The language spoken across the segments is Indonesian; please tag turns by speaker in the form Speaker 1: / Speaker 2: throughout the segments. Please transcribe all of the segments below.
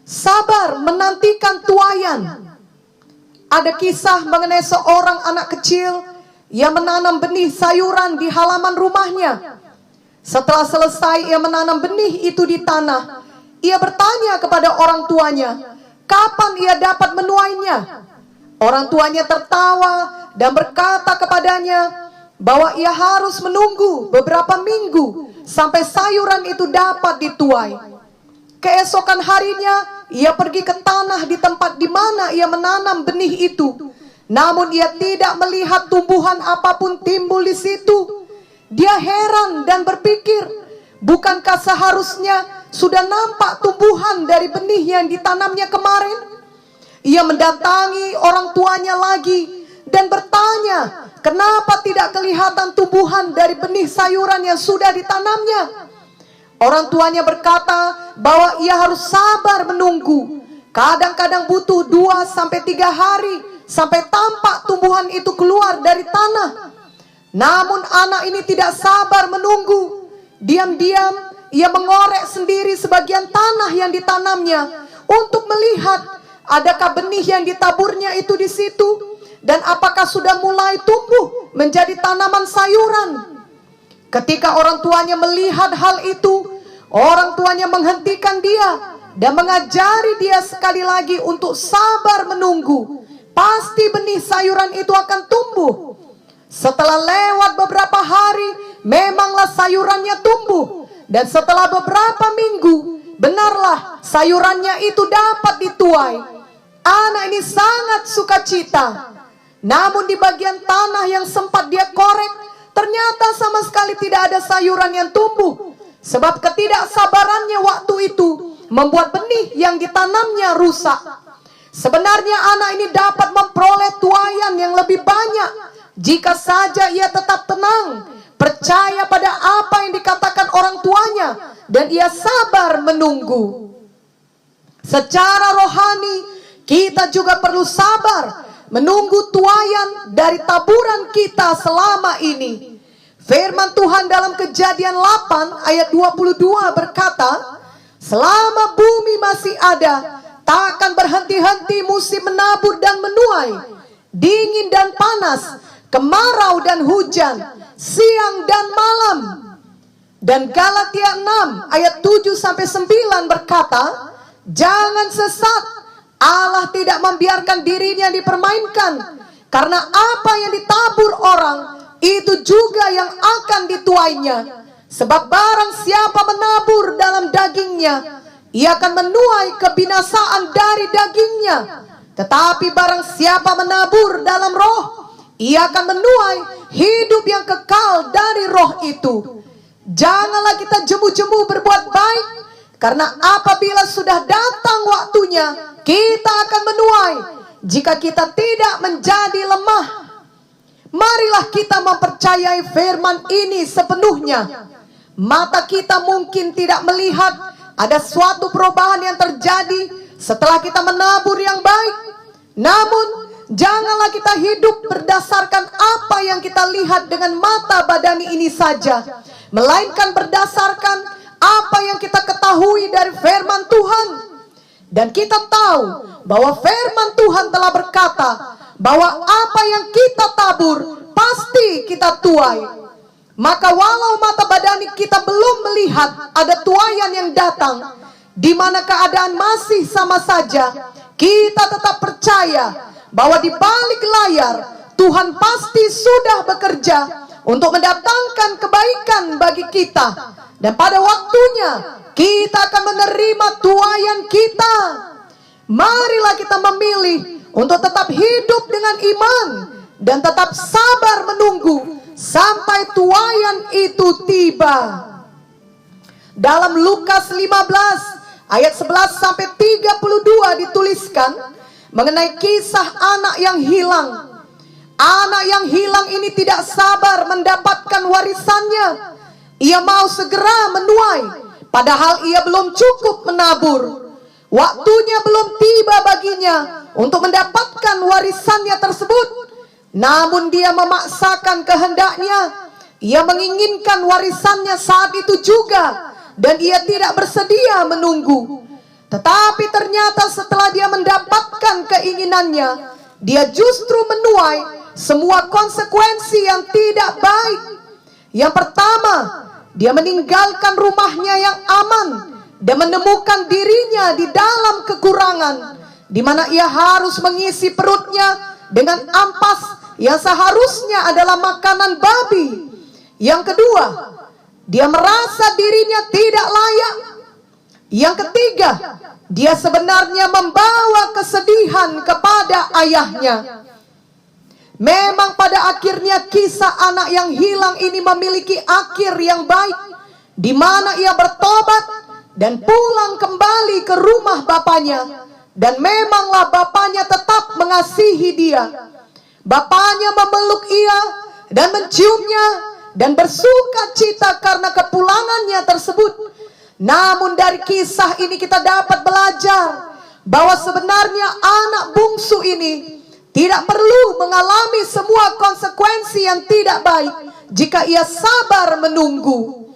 Speaker 1: sabar menantikan tuaian. Ada kisah mengenai seorang anak kecil yang menanam benih sayuran di halaman rumahnya. Setelah selesai ia menanam benih itu di tanah, ia bertanya kepada orang tuanya, kapan ia dapat menuainya? Orang tuanya tertawa dan berkata kepadanya bahwa ia harus menunggu beberapa minggu sampai sayuran itu dapat dituai. Keesokan harinya ia pergi ke tanah di tempat di mana ia menanam benih itu. Namun ia tidak melihat tumbuhan apapun timbul di situ. Dia heran dan berpikir, bukankah seharusnya sudah nampak tumbuhan dari benih yang ditanamnya kemarin? Ia mendatangi orang tuanya lagi dan bertanya, kenapa tidak kelihatan tumbuhan dari benih sayuran yang sudah ditanamnya? Orang tuanya berkata bahwa ia harus sabar menunggu. Kadang-kadang butuh 2-3 hari sampai tampak tumbuhan itu keluar dari tanah. Namun anak ini tidak sabar menunggu. Diam-diam ia mengorek sendiri sebagian tanah yang ditanamnya untuk melihat adakah benih yang ditaburnya itu di situ dan apakah sudah mulai tumbuh menjadi tanaman sayuran. Ketika orang tuanya melihat hal itu, orang tuanya menghentikan dia dan mengajari dia sekali lagi untuk sabar menunggu. Pasti benih sayuran itu akan tumbuh. Setelah lewat beberapa hari, memanglah sayurannya tumbuh. Dan setelah beberapa minggu, benarlah sayurannya itu dapat dituai. Anak ini sangat sukacita. Namun di bagian tanah yang sempat dia korek, ternyata sama sekali tidak ada sayuran yang tumbuh. Sebab ketidaksabarannya waktu itu membuat benih yang ditanamnya rusak. Sebenarnya anak ini dapat memperoleh tuaian yang lebih banyak jika saja ia tetap tenang, percaya pada apa yang dikatakan orang tuanya, dan ia sabar menunggu. Secara rohani, kita juga perlu sabar menunggu tuaian dari taburan kita selama ini. Firman Tuhan dalam Kejadian 8 ayat 22 berkata, selama bumi masih ada, tak akan berhenti-henti musim menabur dan menuai, dingin dan panas, kemarau dan hujan, siang dan malam. Dan Galatia 6 ayat 7-9 berkata, jangan sesat, Allah tidak membiarkan dirinya dipermainkan, karena apa yang ditabur orang, itu juga yang akan dituainya. Sebab barang siapa menabur dalam dagingnya, ia akan menuai kebinasaan dari dagingnya. Tetapi barang siapa menabur dalam roh, ia akan menuai hidup yang kekal dari roh itu. Janganlah kita jemu-jemu berbuat baik, karena apabila sudah datang waktunya, kita akan menuai jika kita tidak menjadi lemah. Marilah kita mempercayai firman ini sepenuhnya. Mata kita mungkin tidak melihat ada suatu perubahan yang terjadi setelah kita menabur yang baik. Namun janganlah kita hidup berdasarkan apa yang kita lihat dengan mata badani ini saja, melainkan berdasarkan apa yang kita ketahui dari firman Tuhan. Dan kita tahu bahwa firman Tuhan telah berkata bahwa apa yang kita tabur pasti kita tuai. Maka walau mata badani kita belum melihat ada tuaian yang datang, di mana keadaan masih sama saja, kita tetap percaya bahwa di balik layar Tuhan pasti sudah bekerja untuk mendatangkan kebaikan bagi kita. Dan pada waktunya kita akan menerima tuaian kita. Marilah kita memilih untuk tetap hidup dengan iman dan tetap sabar menunggu sampai tuaian itu tiba. Dalam Lukas 15 ayat 11-32 dituliskan mengenai kisah anak yang hilang. Anak yang hilang ini tidak sabar mendapatkan warisannya. Ia mau segera menuai, padahal ia belum cukup menabur. Waktunya belum tiba baginya untuk mendapatkan warisannya tersebut. Namun dia memaksakan kehendaknya. Ia menginginkan warisannya saat itu juga, dan ia tidak bersedia menunggu. Tetapi ternyata setelah dia mendapatkan keinginannya, dia justru menuai semua konsekuensi yang tidak baik. Yang pertama, dia meninggalkan rumahnya yang aman dan menemukan dirinya di dalam kekurangan, di mana ia harus mengisi perutnya dengan ampas yang seharusnya adalah makanan babi. Yang kedua, dia merasa dirinya tidak layak. Yang ketiga, dia sebenarnya membawa kesedihan kepada ayahnya. Memang pada akhirnya kisah anak yang hilang ini memiliki akhir yang baik, di mana ia bertobat dan pulang kembali ke rumah bapaknya. Dan memanglah bapaknya tetap mengasihi dia. Bapaknya memeluk ia dan menciumnya dan bersuka cita karena kepulangannya tersebut. Namun dari kisah ini kita dapat belajar bahwa sebenarnya anak bungsu ini tidak perlu mengalami semua konsekuensi yang tidak baik jika ia sabar menunggu.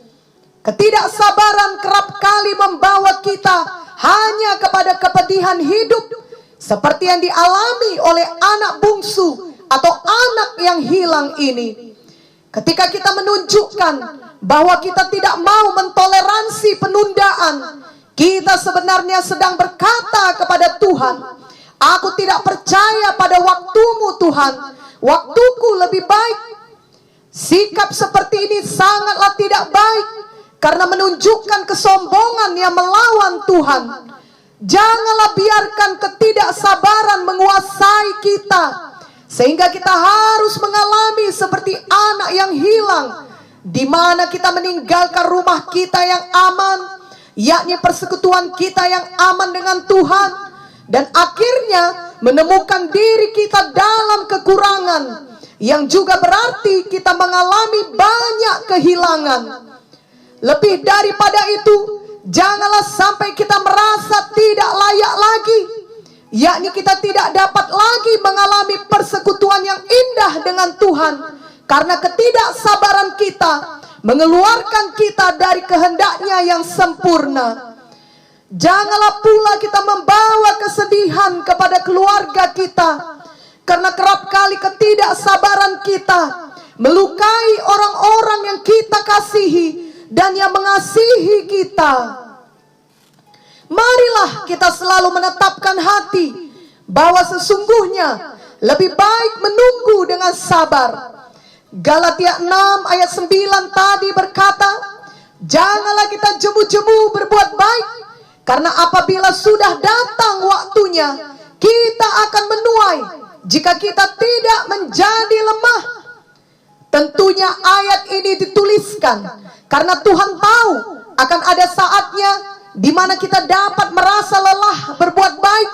Speaker 1: Ketidaksabaran kerap kali membawa kita hanya kepada kepedihan hidup, seperti yang dialami oleh anak bungsu atau anak yang hilang ini. Ketika kita menunjukkan bahwa kita tidak mau mentoleransi penundaan, kita sebenarnya sedang berkata kepada Tuhan, aku tidak percaya pada waktumu Tuhan, waktuku lebih baik. Sikap seperti ini sangatlah tidak baik, karena menunjukkan kesombongan yang melawan Tuhan. Janganlah biarkan ketidaksabaran menguasai kita, sehingga kita harus mengalami seperti anak yang hilang, di mana kita meninggalkan rumah kita yang aman, yakni persekutuan kita yang aman dengan Tuhan, dan akhirnya menemukan diri kita dalam kekurangan, yang juga berarti kita mengalami banyak kehilangan. Lebih daripada itu, janganlah sampai kita merasa tidak layak lagi, yakni kita tidak dapat lagi mengalami persekutuan yang indah dengan Tuhan, karena ketidaksabaran kita mengeluarkan kita dari kehendaknya yang sempurna. Janganlah pula kita membawa kesedihan kepada keluarga kita, karena kerap kali ketidaksabaran kita melukai orang-orang yang kita kasihi dan yang mengasihi kita. Marilah kita selalu menetapkan hati bahwa sesungguhnya lebih baik menunggu dengan sabar. Galatia 6 ayat 9 tadi berkata, janganlah kita jemu-jemu berbuat baik, karena apabila sudah datang waktunya, kita akan menuai jika kita tidak menjadi lemah. Tentunya ayat ini dituliskan karena Tuhan tahu akan ada saatnya di mana kita dapat merasa lelah berbuat baik,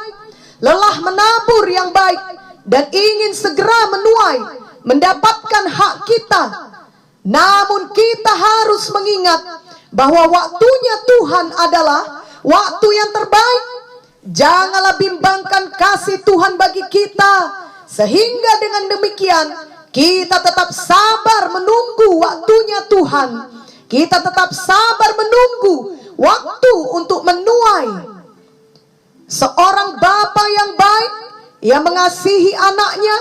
Speaker 1: lelah menabur yang baik, dan ingin segera menuai, mendapatkan hak kita. Namun kita harus mengingat bahwa waktunya Tuhan adalah waktu yang terbaik. Janganlah bimbangkan kasih Tuhan bagi kita, sehingga dengan demikian kita tetap sabar menunggu waktunya Tuhan. Kita tetap sabar menunggu waktu untuk menuai. Seorang bapa yang baik, yang mengasihi anaknya,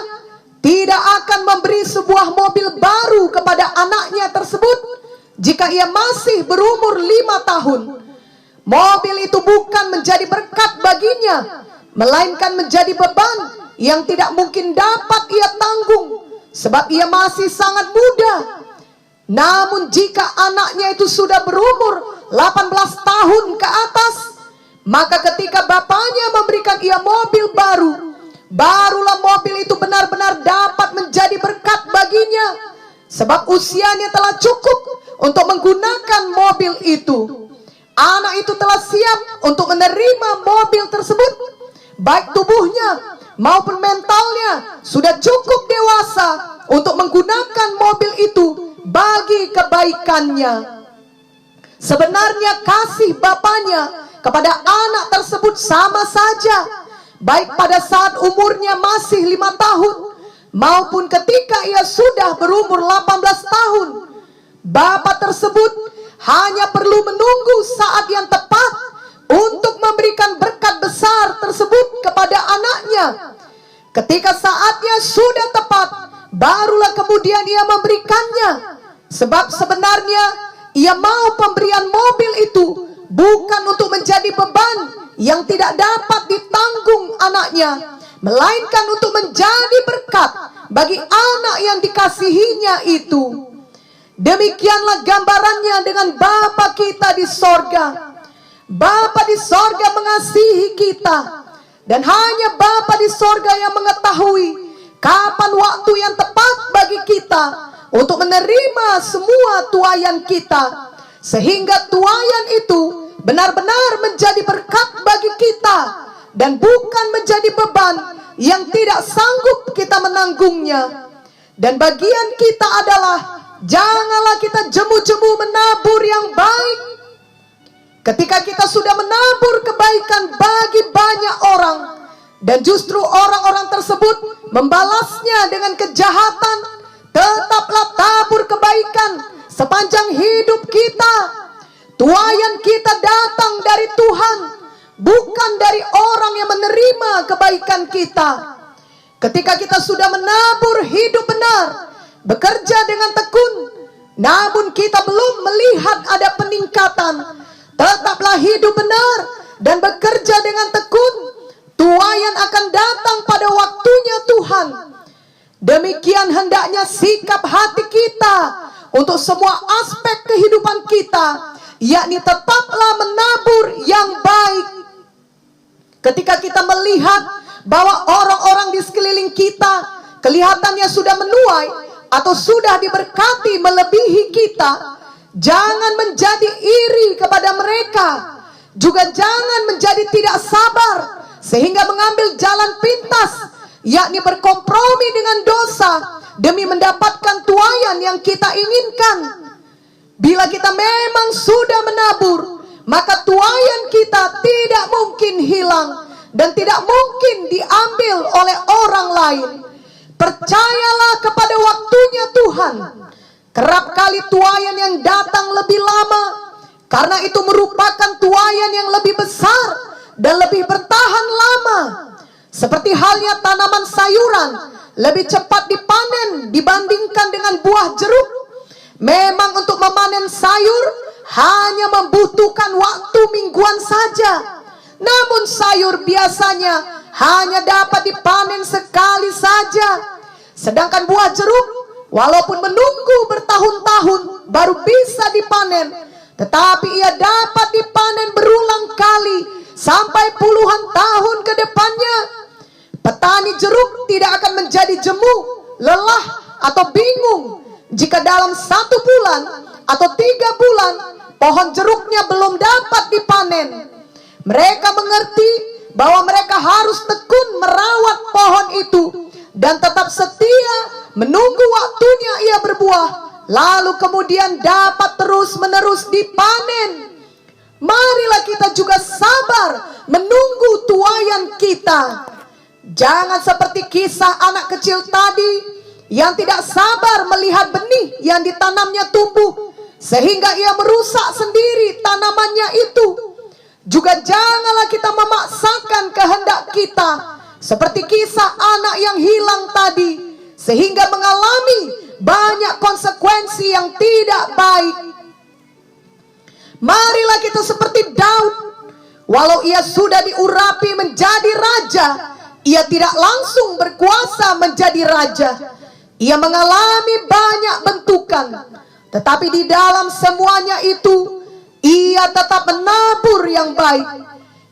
Speaker 1: tidak akan memberi sebuah mobil baru kepada anaknya tersebut jika ia masih berumur 5 tahun. Mobil itu bukan menjadi berkat baginya, melainkan menjadi beban yang tidak mungkin dapat ia tanggung, sebab ia masih sangat muda. Namun jika anaknya itu sudah berumur 18 tahun ke atas, maka ketika bapaknya memberikan ia mobil baru, barulah mobil itu benar-benar dapat menjadi berkat baginya, sebab usianya telah cukup untuk menggunakan mobil itu. Anak itu telah siap untuk menerima mobil tersebut, baik tubuhnya maupun mentalnya sudah cukup dewasa untuk menggunakan mobil itu bagi kebaikannya. Sebenarnya kasih bapaknya kepada anak tersebut sama saja, baik pada saat umurnya masih 5 tahun maupun ketika ia sudah berumur 18 tahun. Bapak tersebut hanya perlu menunggu saat yang tepat untuk memberikan berkat besar tersebut kepada anaknya. Ketika saatnya sudah tepat, barulah kemudian ia memberikannya. Sebab sebenarnya ia mau pemberian mobil itu bukan untuk menjadi beban yang tidak dapat ditanggung anaknya, melainkan untuk menjadi berkat bagi anak yang dikasihinya itu. Demikianlah gambarannya dengan Bapa kita di sorga. Bapa di sorga mengasihi kita, dan hanya Bapa di sorga yang mengetahui kapan waktu yang tepat bagi kita untuk menerima semua tuaian kita, sehingga tuaian itu benar-benar menjadi berkat bagi kita dan bukan menjadi beban yang tidak sanggup kita menanggungnya. Dan bagian kita adalah janganlah kita jemu-jemu menabur yang baik. Ketika kita sudah menabur kebaikan bagi banyak orang, dan justru orang-orang tersebut membalasnya dengan kejahatan, tetaplah tabur kebaikan sepanjang hidup kita. Tuaian kita datang dari Tuhan, bukan dari orang yang menerima kebaikan kita. Ketika kita sudah menabur hidup benar, bekerja dengan tekun, namun kita belum melihat ada peningkatan, tetaplah hidup benar dan bekerja dengan tekun. Tuaian akan datang pada waktunya Tuhan. Demikian hendaknya sikap hati kita untuk semua aspek kehidupan kita, yakni tetaplah menabur yang baik. Ketika kita melihat bahwa orang-orang di sekeliling kita kelihatannya sudah menuai atau sudah diberkati melebihi kita, jangan menjadi iri kepada mereka. Juga jangan menjadi tidak sabar sehingga mengambil jalan pintas, yakni berkompromi dengan dosa demi mendapatkan tuaian yang kita inginkan. Bila kita memang sudah menabur, maka tuaian kita tidak mungkin hilang dan tidak mungkin diambil oleh orang lain. Percayalah kepada waktunya Tuhan. Kerap kali tuaian yang datang lebih lama, karena itu merupakan tuaian yang lebih besar dan lebih bertahan lama. Seperti halnya tanaman sayuran lebih cepat dipanen dibandingkan dengan buah jeruk. Memang untuk memanen sayur hanya membutuhkan waktu mingguan saja, namun sayur biasanya hanya dapat dipanen sekali saja. Sedangkan buah jeruk walaupun menunggu bertahun-tahun baru bisa dipanen, tetapi ia dapat dipanen berulang kali sampai puluhan tahun ke depannya. Petani jeruk tidak akan menjadi jemu, lelah atau bingung jika dalam 1 bulan atau 3 bulan pohon jeruknya belum dapat dipanen. Mereka mengerti bahwa mereka harus tekun merawat pohon itu dan tetap setia menunggu waktunya ia berbuah, lalu kemudian dapat terus-menerus dipanen. Marilah kita juga sabar menunggu tuaian kita. Jangan seperti kisah anak kecil tadi yang tidak sabar melihat benih yang ditanamnya tumbuh sehingga ia merusak sendiri tanamannya itu. Juga janganlah kita memaksakan kehendak kita seperti kisah anak yang hilang tadi, sehingga mengalami banyak konsekuensi yang tidak baik. Marilah kita seperti Daud. Walau ia sudah diurapi menjadi raja, ia tidak langsung berkuasa menjadi raja. Ia mengalami banyak bentukan, tetapi di dalam semuanya itu ia tetap menabur yang baik.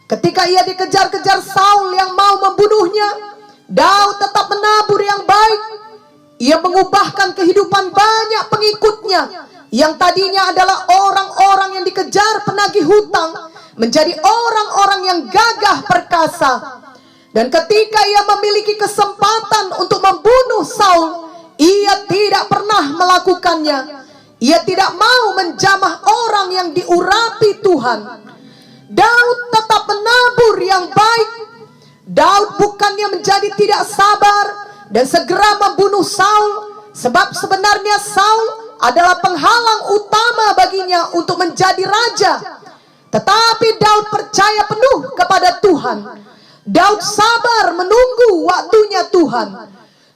Speaker 1: Ketika ia dikejar-kejar Saul yang mau membunuhnya, Daud tetap menabur yang baik. Ia mengubahkan kehidupan banyak pengikutnya yang tadinya adalah orang-orang yang dikejar penagih hutang menjadi orang-orang yang gagah perkasa. Dan ketika ia memiliki kesempatan untuk membunuh Saul, ia tidak pernah melakukannya. Ia tidak mau menjamah orang yang diurapi Tuhan. Daud tetap menabur yang baik. Daud bukannya menjadi tidak sabar dan segera membunuh Saul, sebab sebenarnya Saul adalah penghalang utama baginya untuk menjadi raja. Tetapi Daud percaya penuh kepada Tuhan. Daud sabar menunggu waktunya Tuhan.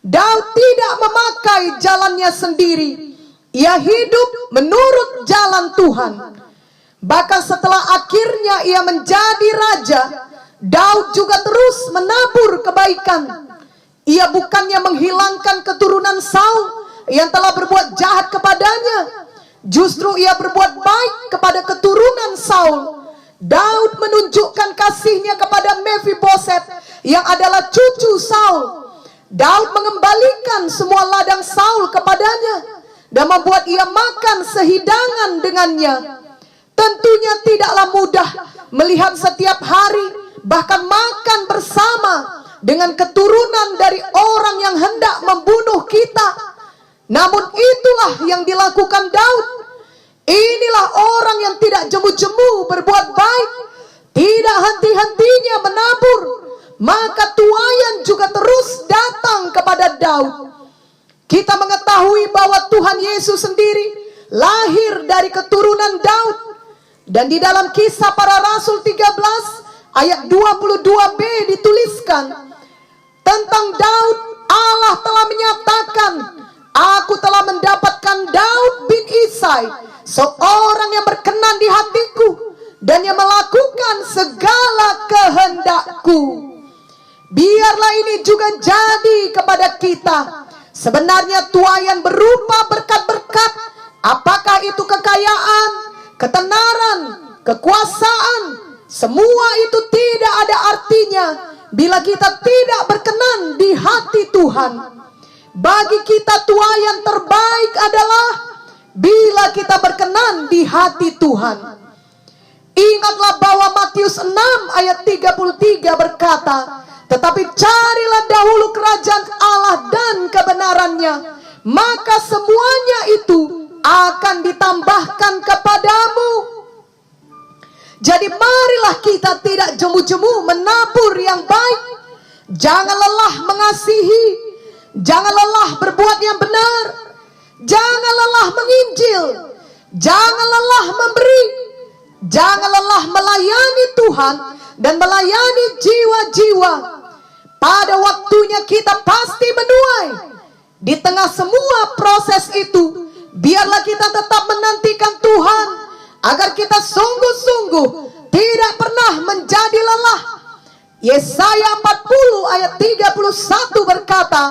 Speaker 1: Daud tidak memakai jalannya sendiri. Ia hidup menurut jalan Tuhan. Bahkan setelah akhirnya ia menjadi raja, Daud juga terus menabur kebaikan. Ia bukannya menghilangkan keturunan Saul yang telah berbuat jahat kepadanya. Justru ia berbuat baik kepada keturunan Saul. Daud menunjukkan kasihnya kepada Mephiboset yang adalah cucu Saul. Daud mengembalikan semua ladang Saul kepadanya dan membuat ia makan sehidangan dengannya. Tentunya tidaklah mudah melihat setiap hari bahkan makan bersama dengan keturunan dari orang yang hendak membunuh kita. Namun itulah yang dilakukan Daud. Inilah orang yang tidak jemu-jemu berbuat baik, tidak henti-hentinya menabur. Maka tuaian juga terus datang kepada Daud. Kita mengetahui bahwa Tuhan Yesus sendiri lahir dari keturunan Daud. Dan di dalam Kisah Para Rasul 13 ayat 22b dituliskan tentang Daud, Allah telah menyatakan, aku telah mendapatkan Daud bin Isai, seorang yang berkenan di hatiku dan yang melakukan segala kehendakku. Biarlah ini juga jadi kepada kita. Sebenarnya tuaian berupa berkat-berkat, apakah itu kekayaan, ketenaran, kekuasaan, semua itu tidak ada artinya bila kita tidak berkenan di hati Tuhan. Bagi kita tuaian terbaik adalah bila kita berkenan di hati Tuhan. Ingatlah bahwa Matius 6 ayat 33 berkata, tetapi carilah dahulu kerajaan Allah dan kebenarannya, maka semuanya itu akan ditambahkan kepadamu. Jadi marilah kita tidak jemu-jemu menabur yang baik. Jangan lelah mengasihi, jangan lelah berbuat yang benar, jangan lelah menginjil, jangan lelah memberi, jangan lelah melayani Tuhan dan melayani jiwa-jiwa. Pada waktunya kita pasti menuai. Di tengah semua proses itu, biarlah kita tetap menantikan Tuhan agar kita sungguh-sungguh tidak pernah menjadi lelah. Yesaya 40 ayat 31 berkata,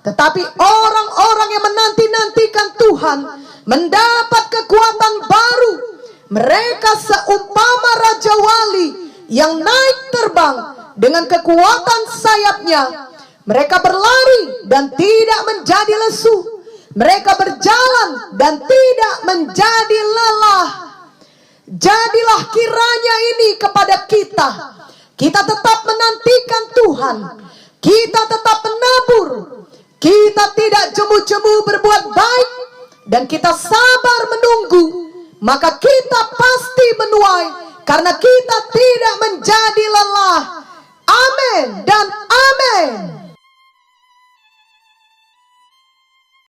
Speaker 1: tetapi orang-orang yang menanti-nantikan Tuhan mendapat kekuatan baru. Mereka seumpama Raja Wali yang naik terbang dengan kekuatan sayapnya. Mereka berlari dan tidak menjadi lesu. Mereka berjalan dan tidak menjadi lelah. Jadilah kiranya ini kepada kita. Kita tetap menantikan Tuhan. Kita tetap menabur. Kita tidak jemu-jemu berbuat baik. Dan kita sabar menunggu. Maka kita pasti menuai. Karena kita tidak menjadi lelah.